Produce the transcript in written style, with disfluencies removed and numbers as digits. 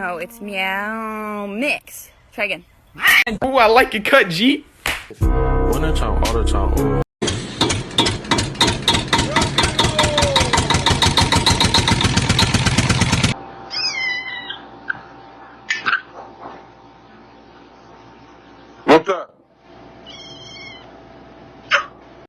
No, it's meow mix. Try again. Ooh, I like your cut, G. One the time, all the time. Ooh. What's up?